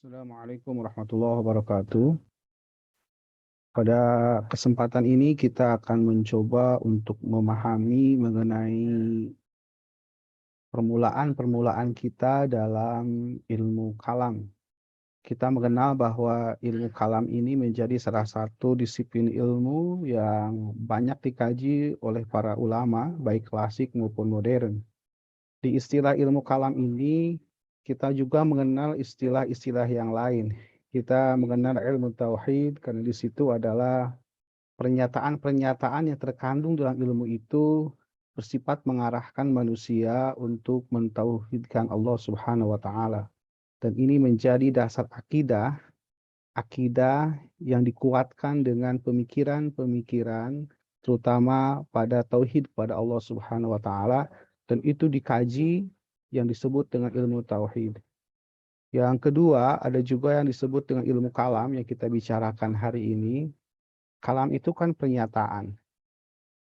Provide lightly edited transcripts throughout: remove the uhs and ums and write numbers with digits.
Assalamualaikum warahmatullahi wabarakatuh. Pada kesempatan ini kita akan mencoba untuk memahami mengenai permulaan-permulaan kita dalam ilmu kalam. Kita mengenal bahwa ilmu kalam ini menjadi salah satu disiplin ilmu yang banyak dikaji oleh para ulama, baik klasik maupun modern. Di istilah ilmu kalam ini, kita juga mengenal istilah-istilah yang lain. Kita mengenal ilmu tauhid karena di situ adalah pernyataan-pernyataan yang terkandung dalam ilmu itu bersifat mengarahkan manusia untuk mentauhidkan Allah Subhanahu wa taala. Dan ini menjadi dasar akidah, akidah yang dikuatkan dengan pemikiran-pemikiran terutama pada tauhid pada Allah Subhanahu wa taala dan itu dikaji yang disebut dengan ilmu tauhid. Yang kedua, ada juga yang disebut dengan ilmu kalam yang kita bicarakan hari ini. Kalam itu kan pernyataan.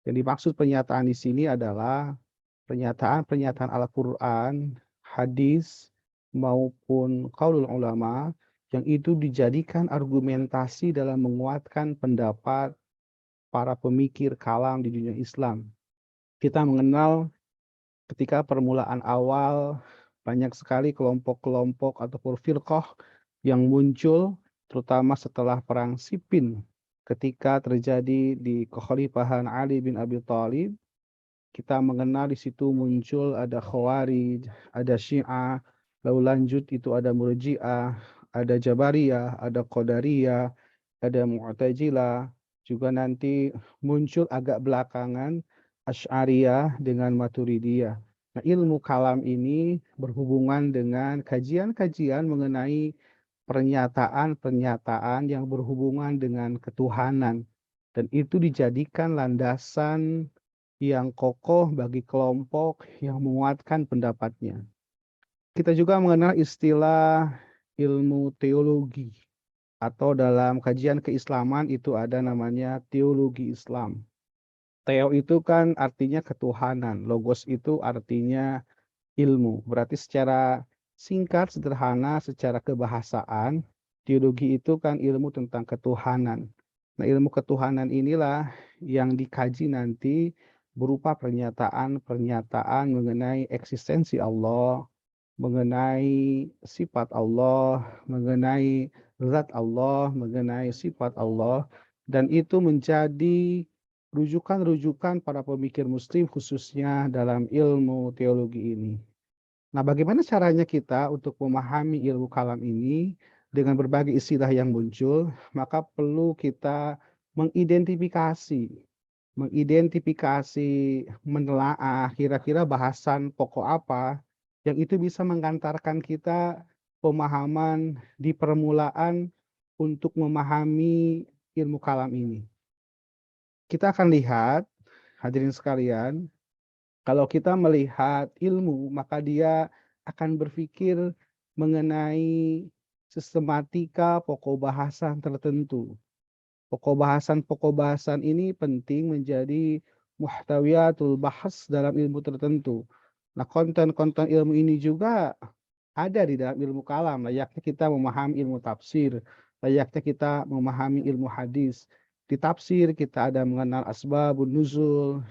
Yang dimaksud pernyataan di sini adalah pernyataan-pernyataan Al-Quran, hadis, maupun qaulul ulama yang itu dijadikan argumentasi dalam menguatkan pendapat para pemikir kalam di dunia Islam. Kita mengenal ketika permulaan awal banyak sekali kelompok-kelompok ataupun firqah yang muncul terutama setelah perang Siffin ketika terjadi di kekhalifahan Ali bin Abi Thalib. Kita mengenal di situ muncul ada Khawarij, ada Syiah, lalu lanjut itu ada Murji'ah, ada Jabariyah, ada Qadariyah, ada Mu'tazilah, juga nanti muncul agak belakangan Asy'ariyah dengan Maturidiyah. Nah, ilmu kalam ini berhubungan dengan kajian-kajian mengenai pernyataan-pernyataan yang berhubungan dengan ketuhanan dan itu dijadikan landasan yang kokoh bagi kelompok yang menguatkan pendapatnya. Kita juga mengenal istilah ilmu teologi atau dalam kajian keislaman itu ada namanya teologi Islam. Theo itu kan artinya ketuhanan, logos itu artinya ilmu. Berarti secara singkat, sederhana, secara kebahasaan, teologi itu kan ilmu tentang ketuhanan. Nah, ilmu ketuhanan inilah yang dikaji nanti berupa pernyataan-pernyataan mengenai eksistensi Allah, mengenai sifat Allah, mengenai zat Allah, mengenai sifat Allah, dan itu menjadi rujukan-rujukan para pemikir muslim khususnya dalam ilmu teologi ini. Nah, bagaimana caranya kita untuk memahami ilmu kalam ini dengan berbagai istilah yang muncul? Maka perlu kita mengidentifikasi, mengidentifikasi, menelaah kira-kira bahasan pokok apa yang itu bisa mengantarkan kita pemahaman di permulaan untuk memahami ilmu kalam ini. Kita akan lihat, hadirin sekalian, kalau kita melihat ilmu, maka dia akan berpikir mengenai sistematika pokok bahasan tertentu. Pokok bahasan ini penting menjadi muhtawiyatul bahas dalam ilmu tertentu. Nah, konten-konten ilmu ini juga ada di dalam ilmu kalam, layaknya kita memahami ilmu tafsir, layaknya kita memahami ilmu hadis. Di tafsir kita ada mengenal asbabun nuzul,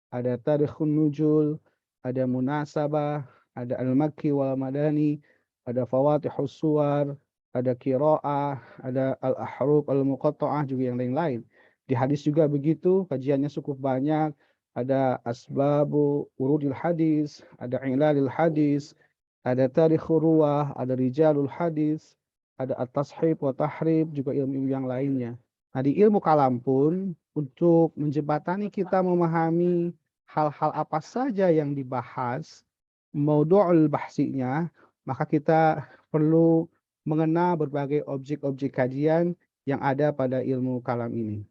ada tarikhun nujul, ada munasabah, ada al-makki wal madani, ada fawatihus suwar, ada qiraah, ada al-ahruf al-muqatta'ah juga yang lain-lain. Di hadis juga begitu, kajiannya cukup banyak. Ada asbabu urudil hadis, ada ilalil hadis, ada tarikhur ruwah, ada rijalul hadis, ada at-tashib wa tahrib, juga ilmu-ilmu yang lainnya. Nah, di ilmu kalam pun untuk menjembatani kita memahami hal-hal apa saja yang dibahas, maudhu'ul bahsinya, maka kita perlu mengenal berbagai objek-objek kajian yang ada pada ilmu kalam ini.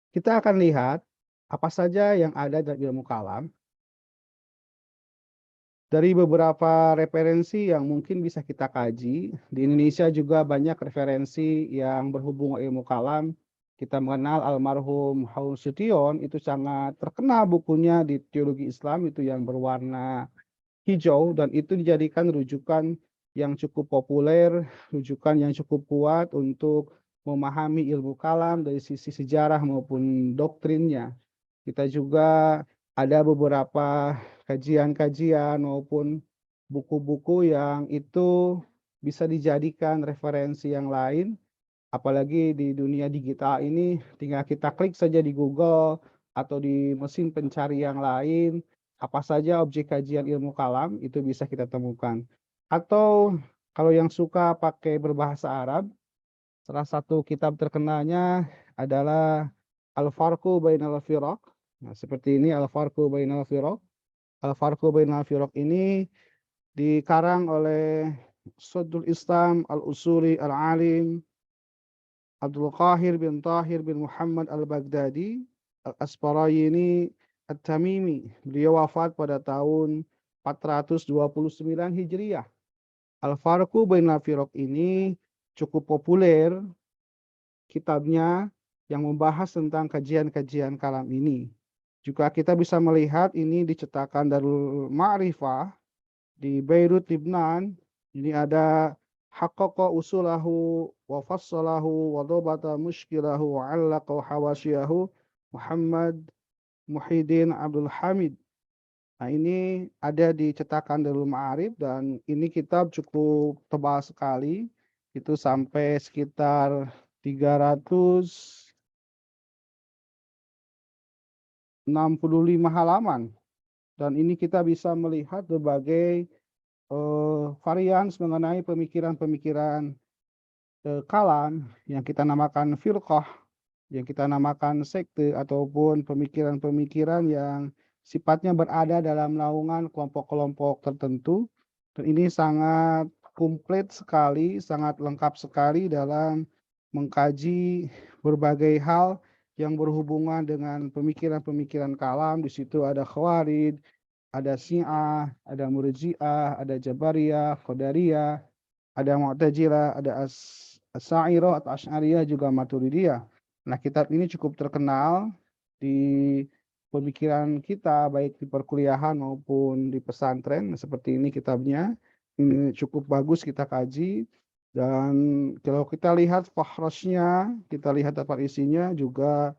Kita akan lihat apa saja yang ada dalam ilmu kalam dari beberapa referensi yang mungkin bisa kita kaji. Di Indonesia juga banyak referensi yang berhubungan ilmu kalam. Kita mengenal almarhum Haun Sution, itu sangat terkenal bukunya di teologi Islam itu yang berwarna hijau dan itu dijadikan rujukan yang cukup populer, rujukan yang cukup kuat untuk memahami ilmu kalam dari sisi sejarah maupun doktrinnya. Kita juga ada beberapa kajian-kajian maupun buku-buku yang itu bisa dijadikan referensi yang lain. Apalagi di dunia digital ini tinggal kita klik saja di Google atau di mesin pencari yang lain, apa saja objek kajian ilmu kalam itu bisa kita temukan. Atau kalau yang suka pakai berbahasa Arab, salah satu kitab terkenalnya adalah Al-Farqu Bainal Firaq. Nah, seperti ini Al-Farqu Bainal Firaq. Al-Farqu Bainal Firaq ini dikarang oleh Sadrul Islam Al-Usuli Al-Alim Abdul Qahir bin Tahir bin Muhammad Al-Baghdadi Al-Asparayini At-Tamimi. Beliau wafat pada tahun 429 Hijriah. Al-Farqu Bainal Firaq ini cukup populer kitabnya yang membahas tentang kajian-kajian kalam ini. Juga kita bisa melihat ini dicetakan Darul Ma'rifah di Beirut, Lebanon. Ini ada haqqaqa usulahu wa fassalahu wa dhabata mushkilahu wa 'allaqa hawasyiahu Muhammad Muhyiddin Abdul Hamid. Nah, ini ada di cetakan Darul Ma'arif dan ini kitab cukup tebal sekali. Itu sampai sekitar 365 halaman. Dan ini kita bisa melihat berbagai varian mengenai pemikiran-pemikiran kalam yang kita namakan firqah, yang kita namakan sekte ataupun pemikiran-pemikiran yang sifatnya berada dalam naungan kelompok-kelompok tertentu. Dan ini sangat komplit sekali, sangat lengkap sekali dalam mengkaji berbagai hal yang berhubungan dengan pemikiran-pemikiran kalam. Di situ ada Khawarij, ada Syiah, ada Murji'ah, ada Jabariyah, Qadariyah, ada Mu'tazilah, ada Asy'ariyah atau Asy'ariyah juga Maturidiyah. Nah, kitab ini cukup terkenal di pemikiran kita baik di perkuliahan maupun di pesantren. Seperti ini kitabnya. Ini cukup bagus kita kaji dan kalau kita lihat fahrasnya, kita lihat apa isinya juga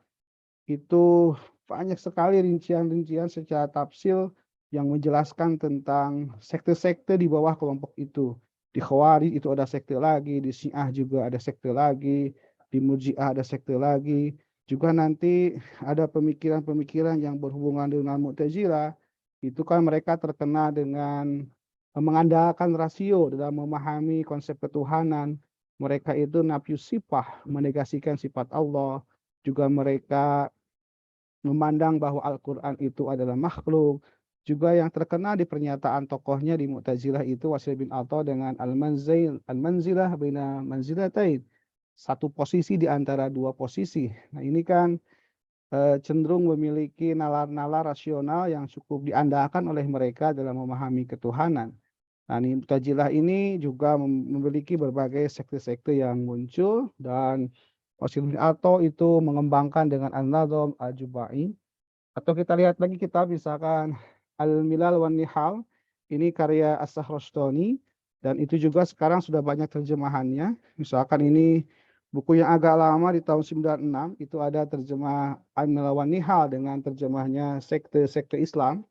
itu banyak sekali rincian-rincian secara tafsil yang menjelaskan tentang sekte-sekte di bawah kelompok itu. Di Khawarij itu ada sekte lagi, di Syiah juga ada sekte lagi, di Murji'ah ada sekte lagi. Juga nanti ada pemikiran-pemikiran yang berhubungan dengan Mu'tazilah. Itu kan mereka terkena dengan mengandalkan rasio dalam memahami konsep ketuhanan. Mereka itu nafyu sifah, menegasikan sifat Allah. Juga mereka memandang bahwa Al-Quran itu adalah makhluk. Juga yang terkenal di pernyataan tokohnya di Mu'tazilah itu Wasil bin Atha dengan al-manzilah bina manzilatain. Satu posisi di antara dua posisi. Nah, ini kan cenderung memiliki nalar-nalar rasional yang cukup diandalkan oleh mereka dalam memahami ketuhanan. Nah, Mu'tazilah ini juga memiliki berbagai sekte-sekte yang muncul dan Wasil bin Atha itu mengembangkan dengan An-Nadham Al-Jubai. Atau kita lihat lagi kitab misalkan Al-Milal wan Nihal, ini karya As-Sakhrastani dan itu juga sekarang sudah banyak terjemahannya. Misalkan ini buku yang agak lama di tahun 96 itu ada terjemah Al-Milal wan Nihal dengan terjemahnya sekte-sekte Islam.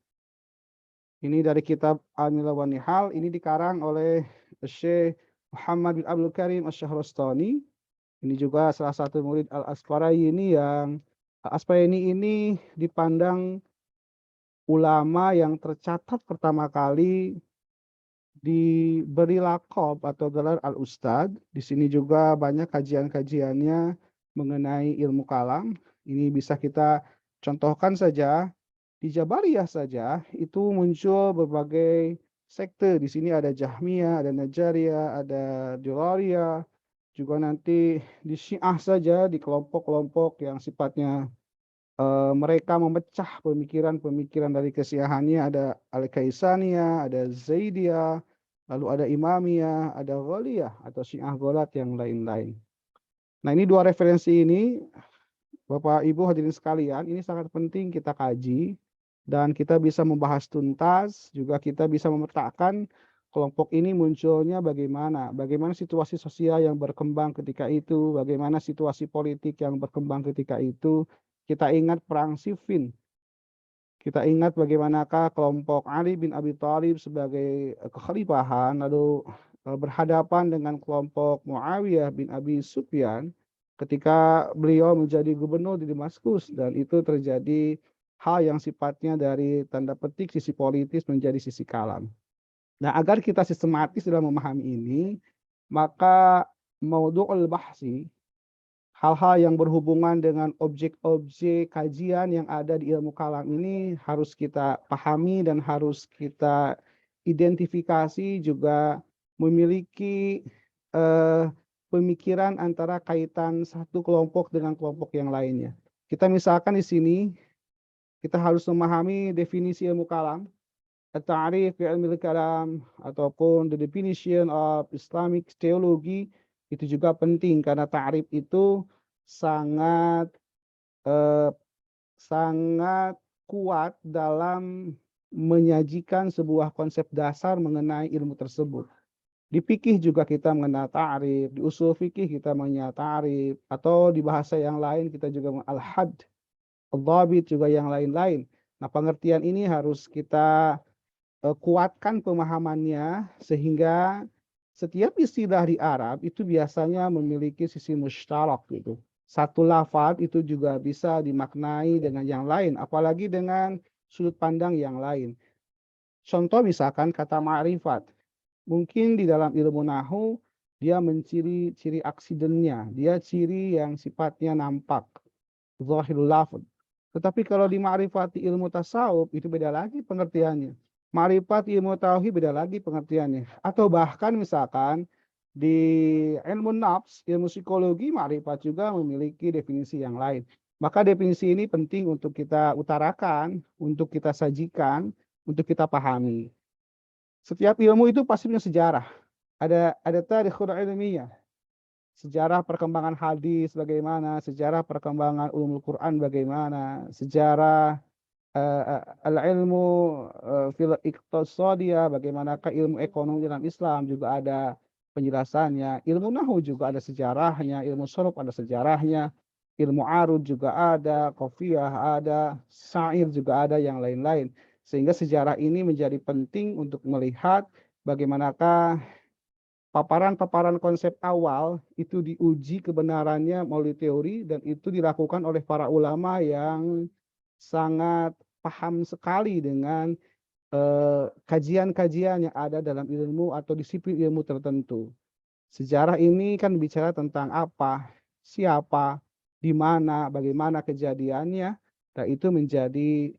Ini dari kitab Al-Milal wan Nihal, ini dikarang oleh Syekh Muhammad bin Abdul Karim Asy-Syahrastani. Ini juga salah satu murid Al-Asqarayini yang Al-Asqarayini ini dipandang ulama yang tercatat pertama kali diberi lakob atau gelar Al-Ustad. Di sini juga banyak kajian-kajiannya mengenai ilmu kalam. Ini bisa kita contohkan saja. Di Jabariyah saja itu muncul berbagai sekte. Di sini ada Jahmiyah, ada Najariyah, ada Durariyah. Juga nanti di Syiah saja, di kelompok-kelompok yang sifatnya mereka memecah pemikiran-pemikiran dari kesyiahannya. Ada Al-Kaisaniyah, ada Zaidiyah, lalu ada Imamiyah, ada Ghaliyah atau Syiah Gholat yang lain-lain. Nah, ini dua referensi ini, Bapak Ibu hadirin sekalian, ini sangat penting kita kaji dan kita bisa membahas tuntas, juga kita bisa memetakan kelompok ini munculnya bagaimana, bagaimana situasi sosial yang berkembang ketika itu, bagaimana situasi politik yang berkembang ketika itu. Kita ingat perang Siffin, kita ingat bagaimanakah kelompok Ali bin Abi Thalib sebagai kekhalifahan lalu berhadapan dengan kelompok Muawiyah bin Abi Sufyan ketika beliau menjadi gubernur di Damaskus, dan itu terjadi hal yang sifatnya dari tanda petik sisi politis menjadi sisi kalam. Nah, agar kita sistematis dalam memahami ini, maka maudhu'ul bahsi, hal-hal yang berhubungan dengan objek-objek kajian yang ada di ilmu kalam ini harus kita pahami dan harus kita identifikasi, juga memiliki pemikiran antara kaitan satu kelompok dengan kelompok yang lainnya. Kita misalkan di sini, kita harus memahami definisi ilmu kalam, at-ta'rif fi ilmil kalam, ataupun the definition of Islamic theology. Itu juga penting karena ta'rif itu sangat eh, sangat kuat dalam menyajikan sebuah konsep dasar mengenai ilmu tersebut. Di fikih juga kita mengenal ta'rif, di usul fikih kita mengenal ta'rif, atau di bahasa yang lain kita juga mengenal al-had, al-dhabit, juga yang lain-lain. Nah, pengertian ini harus kita kuatkan pemahamannya sehingga setiap istilah di Arab itu biasanya memiliki sisi mustarak gitu. Satu lafaz itu juga bisa dimaknai dengan yang lain, apalagi dengan sudut pandang yang lain. Contoh misalkan kata ma'rifat. Mungkin di dalam ilmu nahu dia menciri ciri aksidennya, dia ciri yang sifatnya nampak, zahirul lafaz. Tetapi kalau di ma'rifat ilmu tasawuf itu beda lagi pengertiannya. Ma'rifat ilmu tauhid beda lagi pengertiannya. Atau bahkan misalkan di ilmu nafs, ilmu psikologi, ma'rifat juga memiliki definisi yang lain. Maka definisi ini penting untuk kita utarakan, untuk kita sajikan, untuk kita pahami. Setiap ilmu itu pasti punya sejarah. Ada tarikhul ilmiah. Sejarah perkembangan hadis bagaimana, sejarah perkembangan ulumul Quran bagaimana, sejarah al-ilmu fil iqtisadiyah, bagaimanakah ilmu ekonomi dalam Islam juga ada penjelasannya. Ilmu nahwu juga ada sejarahnya, ilmu sharaf ada sejarahnya, ilmu arud juga ada, qafiyah ada, syair juga ada, yang lain-lain. Sehingga sejarah ini menjadi penting untuk melihat bagaimanakah paparan-paparan konsep awal itu diuji kebenarannya melalui teori, dan itu dilakukan oleh para ulama yang sangat paham sekali dengan kajian-kajian yang ada dalam ilmu atau disiplin ilmu tertentu. Sejarah ini kan bicara tentang apa, siapa, di mana, bagaimana kejadiannya, dan itu menjadi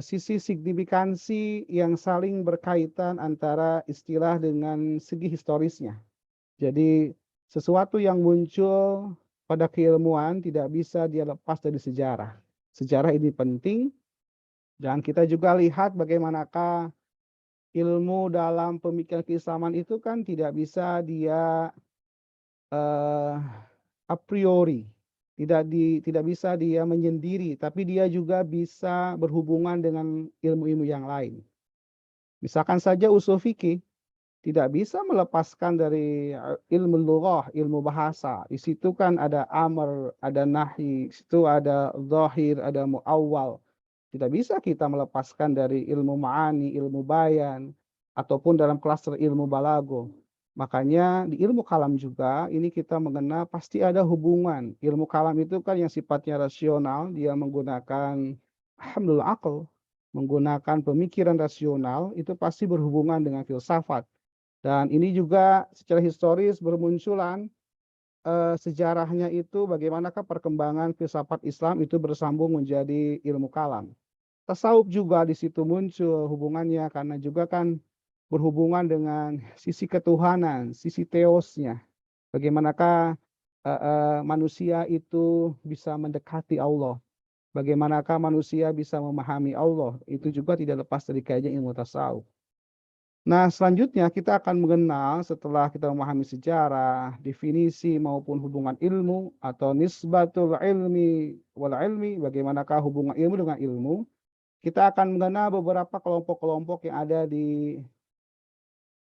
sisi signifikansi yang saling berkaitan antara istilah dengan segi historisnya. Jadi sesuatu yang muncul pada keilmuan tidak bisa dia lepas dari sejarah. Sejarah ini penting, dan kita juga lihat bagaimanakah ilmu dalam pemikiran keislaman itu kan tidak bisa dia eh, a priori, tidak bisa dia menyendiri, tapi dia juga bisa berhubungan dengan ilmu-ilmu yang lain. Misalkan saja usul fikih tidak bisa melepaskan dari ilmu lughah, ilmu bahasa. Di situ kan ada amr, ada nahi, di situ ada zahir, ada muawwal. Tidak bisa kita melepaskan dari ilmu ma'ani, ilmu bayan, ataupun dalam klaster ilmu balago. Makanya di ilmu kalam juga ini kita mengenal pasti ada hubungan. Ilmu kalam itu kan yang sifatnya rasional, dia menggunakan alhamdulillah akal, menggunakan pemikiran rasional, itu pasti berhubungan dengan filsafat. Dan ini juga secara historis bermunculan sejarahnya itu bagaimanakah perkembangan filsafat Islam itu bersambung menjadi ilmu kalam. Tasawuf juga di situ muncul hubungannya karena juga kan berhubungan dengan sisi ketuhanan, sisi teosnya. Bagaimanakah manusia itu bisa mendekati Allah. Bagaimanakah manusia bisa memahami Allah. Itu juga tidak lepas dari kajian ilmu tasawuf. Nah, selanjutnya kita akan mengenal setelah kita memahami sejarah, definisi maupun hubungan ilmu atau nisbatul ilmi wal ilmi, bagaimanakah hubungan ilmu dengan ilmu. kita akan mengenal beberapa kelompok-kelompok yang ada di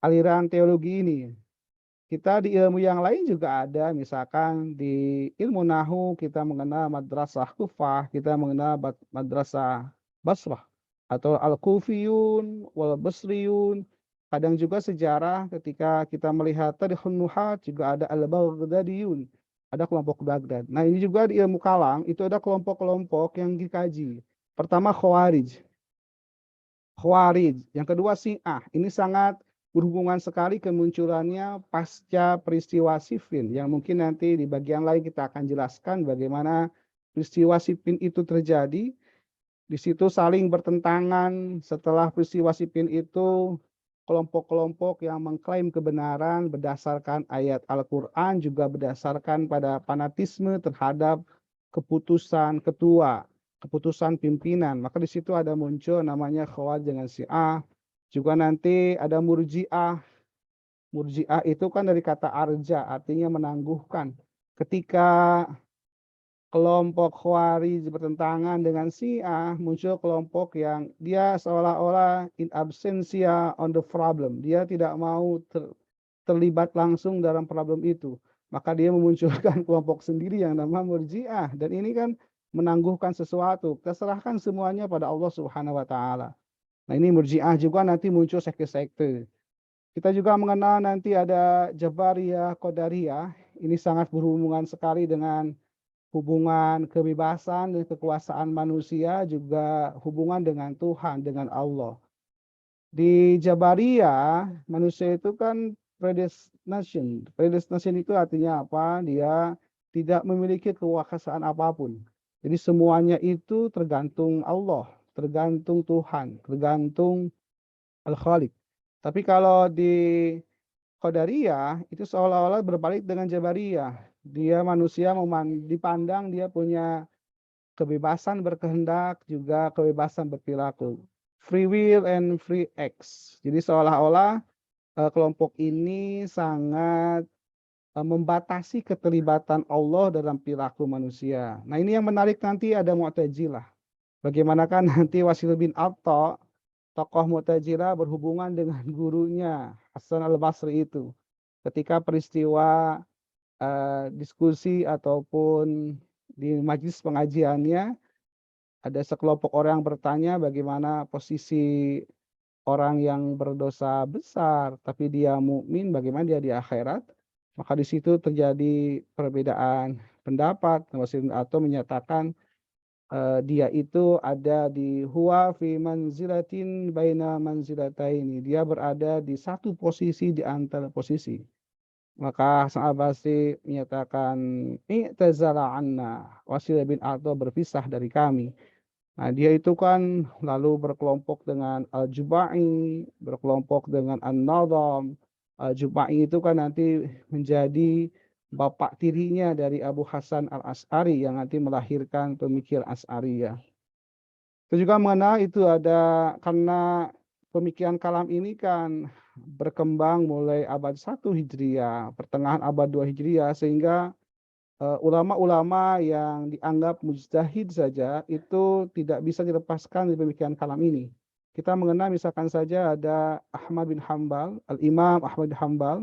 aliran teologi ini. Kita di ilmu yang lain juga ada, misalkan di ilmu nahu kita mengenal madrasah Kufah, kita mengenal madrasah Basrah atau Al-Kufiyun wal Basriyun. Kadang juga sejarah ketika kita melihat Tarikhun Nuhat juga ada Al-Baghdadiyun, ada kelompok Baghdad. Nah, ini juga di ilmu kalam itu ada kelompok-kelompok yang dikaji. Pertama Khawarij. Khawarij, yang kedua Syiah. Ini sangat berhubungan sekali kemunculannya pasca peristiwa Siffin, yang mungkin nanti di bagian lain kita akan jelaskan bagaimana peristiwa Siffin itu terjadi. Di situ saling bertentangan. Setelah peristiwa Siffin itu kelompok-kelompok yang mengklaim kebenaran berdasarkan ayat Al-Quran juga berdasarkan pada fanatisme terhadap keputusan ketua, keputusan pimpinan. Maka di situ ada muncul namanya Khawarij dengan Syiah. Juga nanti ada Murji'ah. Murji'ah itu kan dari kata arja, artinya menangguhkan. Ketika kelompok Khawarij bertentangan dengan Syiah, muncul kelompok yang dia seolah-olah in absentia on the problem. Dia tidak mau terlibat langsung dalam problem itu. Maka dia memunculkan kelompok sendiri yang nama Murji'ah. Dan ini kan menangguhkan sesuatu. Kita serahkan semuanya pada Allah Subhanahu wa taala. Nah, ini Murji'ah juga nanti muncul sekte-sekte. Kita juga mengenal nanti ada Jabariyah, Qadariyah. Ini sangat berhubungan sekali dengan hubungan kebebasan dan kekuasaan manusia, juga hubungan dengan Tuhan, dengan Allah. Di Jabariyah, manusia itu kan predestination. Predestination itu artinya apa? Dia tidak memiliki kekuasaan apapun. Jadi semuanya itu tergantung Allah, tergantung Tuhan, tergantung Al-Khaliq. Tapi kalau di Qadariyah itu seolah-olah berbalik dengan Jabariyah. Dia manusia dipandang dia punya kebebasan berkehendak, juga kebebasan berperilaku. Free will and free acts. Jadi seolah-olah kelompok ini sangat membatasi keterlibatan Allah dalam perilaku manusia. Nah, ini yang menarik nanti ada Mu'tazilah. Bagaimanakah nanti Wasil bin Atta, tokoh Mu'tazilah berhubungan dengan gurunya Hasan al-Basri itu. Ketika peristiwa diskusi ataupun di majelis pengajiannya, ada sekelompok orang yang bertanya bagaimana posisi orang yang berdosa besar, tapi dia mukmin, bagaimana dia di akhirat. Maka di situ terjadi perbedaan pendapat. Wasil bin Atta menyatakan dia itu ada di huwa fi manzilatin baina manzilataini. Dia berada di satu posisi di antara posisi. Maka Hasan al-Basri menyatakan i'tazala anna. Wasil bin Atta berpisah dari kami. Nah, dia itu kan lalu berkelompok dengan Al-Jubai, berkelompok dengan An-Nadham. Al-Jubai itu kan nanti menjadi bapak tirinya dari Abu Hasan Al-Asy'ari yang nanti melahirkan pemikiran Asy'ariyah. Kita juga mengenal itu ada karena pemikiran kalam ini kan berkembang mulai abad 1 Hijriah, pertengahan abad 2 Hijriah, sehingga ulama-ulama yang dianggap mujtahid saja itu tidak bisa dilepaskan dari pemikiran kalam ini. Kita mengenal misalkan saja ada Ahmad bin Hambal, Al-Imam Ahmad bin Hambal.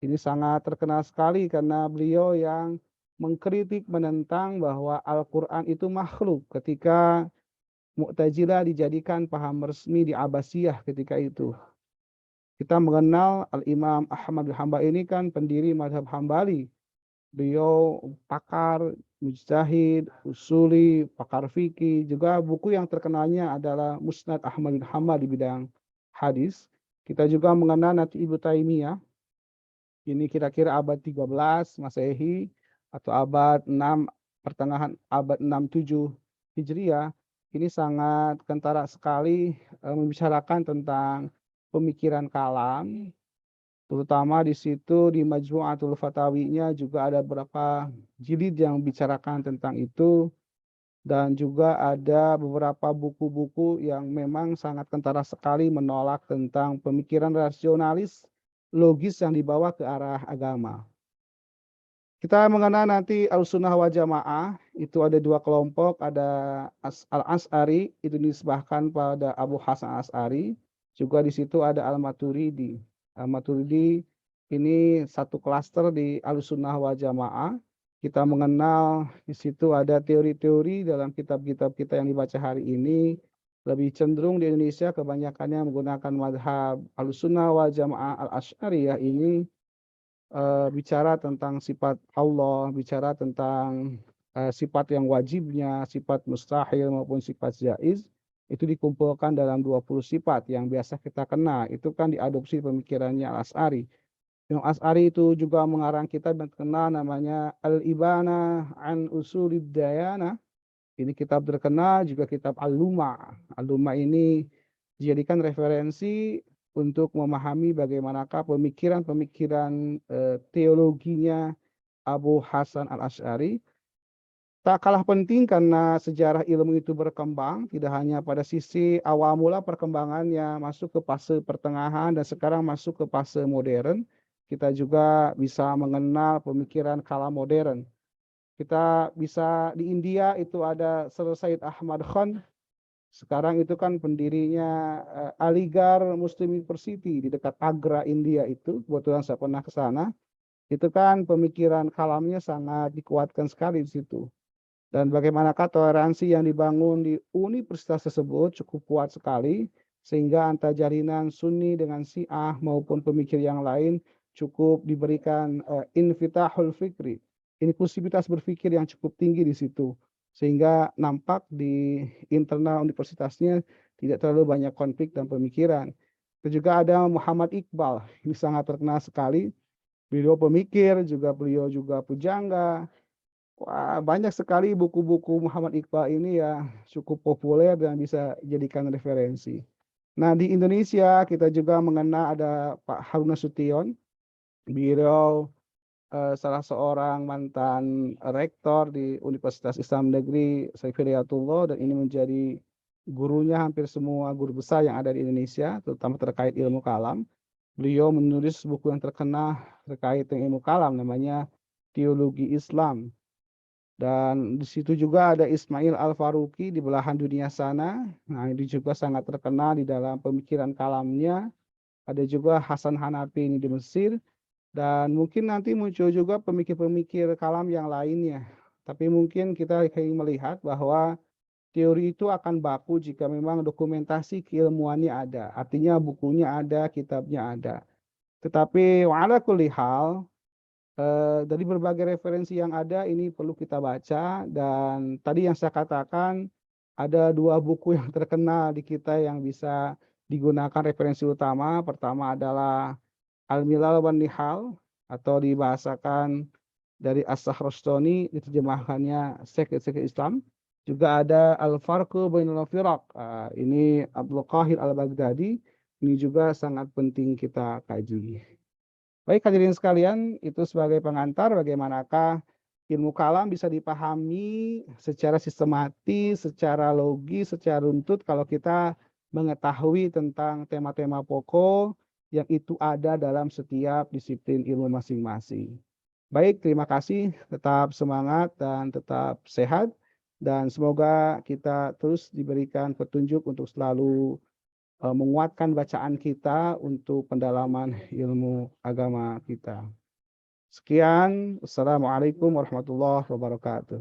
Ini sangat terkenal sekali karena beliau yang mengkritik menentang bahwa Al-Quran itu makhluk ketika Mu'tazilah dijadikan paham resmi di Abbasiyah ketika itu. Kita mengenal Al-Imam Ahmad bin Hambal ini kan pendiri mazhab Hambali. Beliau pakar, mujtahid, usuli, pakar fikih. Juga buku yang terkenalnya adalah Musnad Ahmad bin Hambal di bidang hadis. Kita juga mengenal nanti Ibnu Taimiyah. Ini kira-kira abad 13 Masehi atau abad 6, pertengahan abad 67 Hijriah. Ini sangat kentara sekali membicarakan tentang pemikiran kalam. Terutama di situ di Majmu'atul Fatawinya juga ada beberapa jilid yang membicarakan tentang itu, dan juga ada beberapa buku-buku yang memang sangat kentara sekali menolak tentang pemikiran rasionalis logis yang dibawa ke arah agama. Kita mengenal nanti Ahlussunnah wal Jamaah, itu ada 2 kelompok, ada Al-Asy'ari, itu dinisbahkan pada Abu Hasan Asy'ari, juga di situ ada Al-Maturidi. Al-Maturidi ini satu klaster di Ahlussunnah wal Jamaah. Kita mengenal di situ ada teori-teori dalam kitab-kitab kita yang dibaca hari ini, lebih cenderung di Indonesia kebanyakannya menggunakan mazhab Ahlussunnah wal Jamaah Al-Asy'ariyah ini bicara tentang sifat Allah, bicara tentang, sifat yang wajibnya, sifat mustahil maupun sifat jaiz, itu dikumpulkan dalam 20 sifat yang biasa kita kenal, itu kan diadopsi pemikirannya Al-Asy'ari. Imam Asy'ari itu juga mengarang kitab yang terkenal namanya Al-Ibanah an Ushulid Diyanah. Ini kitab terkenal, juga kitab Al-Lumah. Al-Lumah ini dijadikan referensi untuk memahami bagaimanakah pemikiran-pemikiran, teologinya Abu Hasan Al-Asy'ari. Tak kalah penting karena sejarah ilmu itu berkembang, tidak hanya pada sisi awal mula perkembangannya masuk ke fase pertengahan dan sekarang masuk ke fase modern, kita juga bisa mengenal pemikiran kalam modern. Kita bisa di India itu ada Sir Said Ahmad Khan, sekarang itu kan pendirinya, Aligarh Muslim University di dekat Agra, India itu, kebetulan saya pernah ke sana. Itu kan pemikiran kalamnya sangat dikuatkan sekali di situ. Dan bagaimanakah toleransi yang dibangun di universitas tersebut cukup kuat sekali, sehingga antara jaringan Sunni dengan Syiah maupun pemikir yang lain cukup diberikan, infitahul fikri, inklusivitas berpikir yang cukup tinggi di situ. Sehingga nampak di internal universitasnya tidak terlalu banyak konflik dan pemikiran. Itu juga ada Muhammad Iqbal, ini sangat terkenal sekali. Beliau pemikir, beliau juga pujangga. Wah, banyak sekali buku-buku Muhammad Iqbal ini ya cukup populer dan bisa dijadikan referensi. Nah, di Indonesia kita juga mengenal ada Pak Harun Nasution. Beliau, salah seorang mantan rektor di Universitas Islam Negeri Syarif Hidayatullah dan ini menjadi gurunya hampir semua guru besar yang ada di Indonesia, terutama terkait ilmu kalam. Beliau menulis buku yang terkenal terkait dengan ilmu kalam namanya Teologi Islam. Dan di situ juga ada Ismail Al-Faruqi di belahan dunia sana. Nah, ini juga sangat terkenal di dalam pemikiran kalamnya. Ada juga Hasan Hanafi ini di Mesir. Dan mungkin nanti muncul juga pemikir-pemikir kalam yang lainnya. Tapi mungkin kita ingin melihat bahwa teori itu akan baku jika memang dokumentasi keilmuannya ada. Artinya bukunya ada, kitabnya ada. Tetapi wa'ala kulli hal, dari berbagai referensi yang ada ini perlu kita baca dan tadi yang saya katakan ada 2 buku yang terkenal di kita yang bisa digunakan referensi utama. Pertama adalah Al-Milal wan Nihal atau dibahasakan dari As-Sakhrastani, diterjemahkannya Syekh Islam. Juga ada Al-Farqu Bainal Firaq, ini Abdul Qahir Al-Baghdadi, ini juga sangat penting kita kaji. Baik hadirin sekalian, itu sebagai pengantar bagaimanakah ilmu kalam bisa dipahami secara sistematis, secara logis, secara runtut kalau kita mengetahui tentang tema-tema pokok yang itu ada dalam setiap disiplin ilmu masing-masing. Baik, terima kasih, tetap semangat dan tetap sehat dan semoga kita terus diberikan petunjuk untuk selalu menguatkan bacaan kita untuk pendalaman ilmu agama kita. Sekian, Assalamualaikum warahmatullahi wabarakatuh.